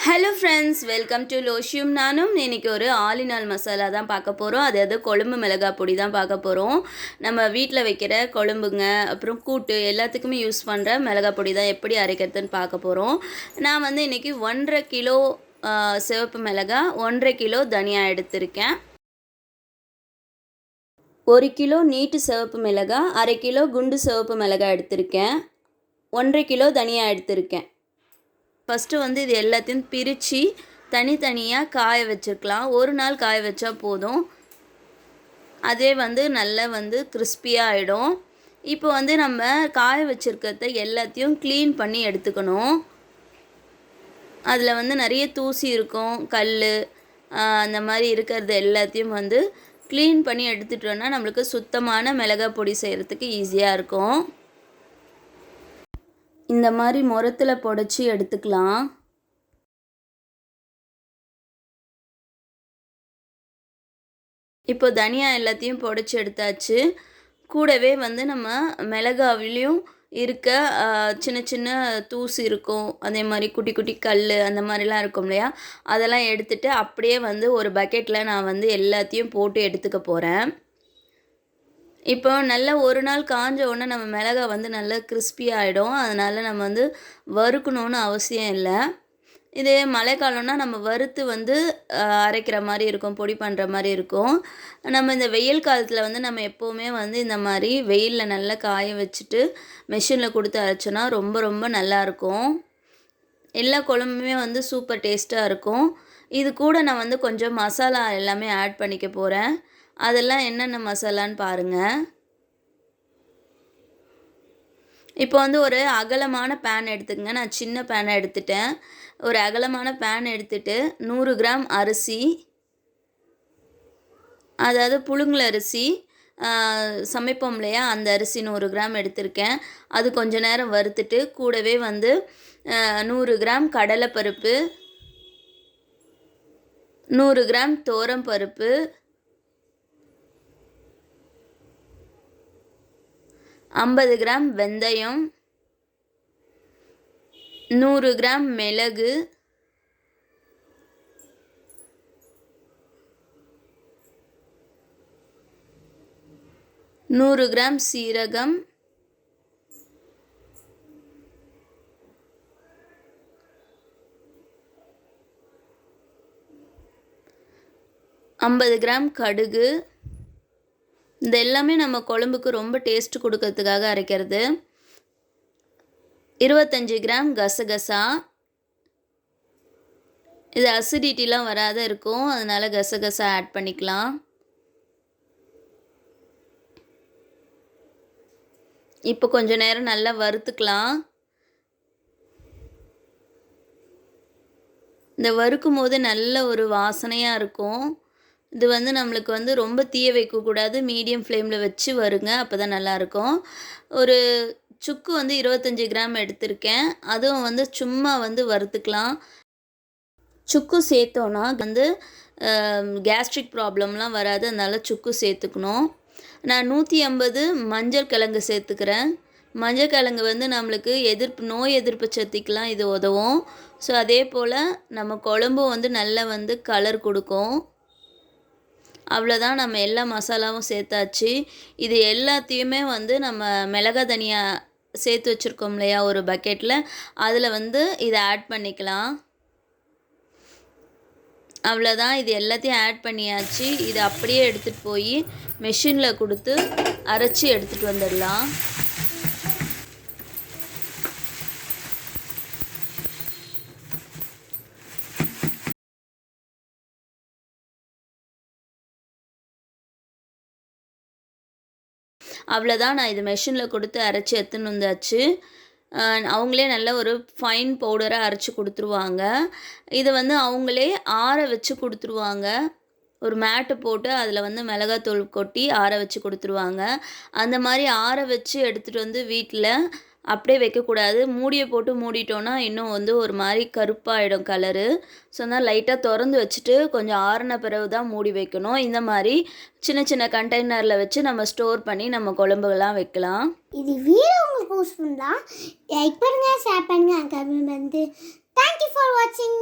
Hello friends, welcome to loshiyum நானும். இன்றைக்கி ஒரு ஆல் மசாலா தான் பார்க்க போகிறோம். அதாவது கொழும்பு மிளகாய் பொடி தான் பார்க்க போகிறோம். நம்ம வீட்டில் வைக்கிற கொழும்புங்க, அப்புறம் கூட்டு எல்லாத்துக்குமே யூஸ் பண்ணுற மிளகாய் பொடி தான் எப்படி அரைக்கிறதுன்னு பார்க்க போகிறோம். நான் வந்து இன்றைக்கி 1.5 கிலோ சிவப்பு மிளகாய், 1.5 கிலோ தனியா எடுத்திருக்கேன். 1 கிலோ நீட்டு சிவப்பு மிளகாய், 1/2 கிலோ குண்டு சிவப்பு மிளகாய் எடுத்திருக்கேன். 1.5 கிலோ தனியா எடுத்திருக்கேன். ஃபஸ்ட்டு வந்து இது எல்லாத்தையும் பிரித்து தனித்தனியாக காய வச்சுருக்கலாம். ஒரு நாள் காய வச்சா போதும். அதே வந்து நல்லா வந்து கிறிஸ்பியாக ஆகிடும். இப்போ வந்து நம்ம காய வச்சுருக்கிறத எல்லாத்தையும் க்ளீன் பண்ணி எடுத்துக்கணும். அதில் வந்து நிறைய தூசி இருக்கும், கல் அந்த மாதிரி இருக்கிறது எல்லாத்தையும் வந்து க்ளீன் பண்ணி எடுத்துட்டோன்னா நம்மளுக்கு சுத்தமான மிளகாய் பொடி செய்கிறதுக்கு ஈஸியாக இருக்கும். இந்த மாதிரி முரத்தில் புடைச்சி எடுத்துக்கலாம். இப்போ தனியா எல்லாத்தையும் புடைச்சி எடுத்தாச்சு. கூடவே வந்து நம்ம மிளகாவிலையும் இருக்க சின்ன சின்ன தூசி இருக்கும், அதே மாதிரி குட்டி குட்டி கல் அந்த மாதிரிலாம் இருக்கும் இல்லையா, அதெல்லாம் எடுத்துகிட்டு அப்படியே வந்து ஒரு பக்கெட்டில் நான் வந்து எல்லாத்தையும் போட்டு எடுத்துக்க போகிறேன். இப்போ நல்லா ஒரு நாள் காஞ்ச உடனே நம்ம மிளகாய் வந்து நல்லா கிறிஸ்பியாக ஆகிடும். அதனால் நம்ம வந்து வறுக்கணுன்னு அவசியம் இல்லை. இதே மழைக்காலம்னா நம்ம வறுத்து வந்து அரைக்கிற மாதிரி இருக்கும், பொடி பண்ணுற மாதிரி இருக்கும். நம்ம இந்த வெயில் காலத்தில் வந்து நம்ம எப்போவுமே வந்து இந்த மாதிரி வெயிலில் நல்லா காய வச்சுட்டு மெஷினில் கொடுத்து அரைச்சோன்னா ரொம்ப ரொம்ப நல்லாயிருக்கும். எல்லா குழம்புமே வந்து சூப்பர் டேஸ்ட்டாக இருக்கும். இது கூட நான் வந்து கொஞ்சம் மசாலா எல்லாமே ஆட் பண்ணிக்க போகிறேன். அதெல்லாம் என்னென்ன மசாலான்னு பாருங்கள். இப்போ வந்து ஒரு அகலமான பேன் எடுத்துக்கங்க. நான் சின்ன பேனை எடுத்துட்டேன். ஒரு அகலமான பேன் எடுத்துகிட்டு 100 கிராம் அரிசி, அதாவது புழுங்கல் அரிசி சமைப்போம் இல்லையா, அந்த அரிசி 100 கிராம் எடுத்திருக்கேன். அது கொஞ்ச நேரம் வறுத்துட்டு கூடவே வந்து 100 கிராம் கடலைப்பருப்பு, 100 கிராம் தோரம் பருப்பு, 50 கிராம் வெந்தயம், 100 கிராம் மிளகு, 100 கிராம் சீரகம், 50 கிராம் கடுகு. இந்த எல்லாமே நம்ம குழம்புக்கு ரொம்ப டேஸ்ட் கொடுக்கறதுக்காக அரைக்கிறது. 25 கிராம் கசகசா. இது அசிடிட்டிலாம் வராத இருக்கும், அதனால் கசகசா ஆட் பண்ணிக்கலாம். இப்போ கொஞ்சம் நேரம் நல்லா வறுத்துக்கலாம். இந்த வறுக்கும் போது நல்ல ஒரு வாசனையாக இருக்கும். இது வந்து நம்மளுக்கு வந்து ரொம்ப தீய வைக்கக்கூடாது, மீடியம் ஃப்ளேமில் வச்சு வருங்க, அப்போ தான் நல்லாயிருக்கும். ஒரு சுக்கு வந்து 25 கிராம் எடுத்திருக்கேன். அதுவும் வந்து சும்மா வந்து வறுத்துக்கலாம். சுக்கு சேர்த்தோன்னா வந்து கேஸ்ட்ரிக் ப்ராப்ளம்லாம் வராது, அதனால் சுக்கு சேர்த்துக்கணும். நான் 150 மஞ்சள் கிழங்கு சேர்த்துக்கிறேன். மஞ்சள் கிழங்கு வந்து நம்மளுக்கு நோய் எதிர்ப்பு சக்திக்கெலாம் இது உதவும். ஸோ அதே போல் நம்ம குழம்பும் வந்து நல்லா வந்து கலர் கொடுக்கும். அவ்வளோதான், நம்ம எல்லா மசாலாவும் சேர்த்தாச்சு. இது எல்லாத்தையுமே வந்து நம்ம மிளகாய் தனியா சேர்த்து வச்சுருக்கோம் இல்லையா ஒரு பக்கெட்டில், அதில் வந்து இதை ஆட் பண்ணிக்கலாம். அவ்வளோதான், இது எல்லாத்தையும் ஆட் பண்ணியாச்சு. இது அப்படியே எடுத்துகிட்டு போய் மெஷினில் கொடுத்து அரைச்சி எடுத்துகிட்டு வந்துடலாம். அவ்வளோதான், நான் இது மெஷினில் கொடுத்து அரைச்சி எடுத்துன்னு வந்தாச்சு. அவங்களே நல்ல ஒரு ஃபைன் பவுடராக அரைச்சி கொடுத்துருவாங்க. இதை வந்து அவங்களே ஆற வச்சு கொடுத்துருவாங்க. ஒரு மேட்டு போட்டு அதில் வந்து மிளகாத்தூள் கொட்டி ஆற வச்சு கொடுத்துருவாங்க. அந்த மாதிரி ஆற வச்சு எடுத்துகிட்டு வந்து வீட்டில் அப்படியே வைக்கக்கூடாது. மூடியை போட்டு மூடிட்டோன்னா இன்னும் வந்து ஒரு மாதிரி கருப்பாகிடும் கலரு. ஸோ அதனால் லைட்டாக திறந்து வச்சுட்டு கொஞ்சம் ஆறின பிறகு தான் மூடி வைக்கணும். இந்த மாதிரி சின்ன சின்ன கண்டெய்னரில் வச்சு நம்ம ஸ்டோர் பண்ணி நம்ம குழம்புகள்லாம் வைக்கலாம். இது வீடியோ உங்களுக்கு யூஸ்ஃபுல் தான். லைக் பண்ணுங்கள், ஷேர் பண்ணுங்கள், கமெண்ட் வந்து. தேங்க்யூ ஃபார் வாட்சிங்.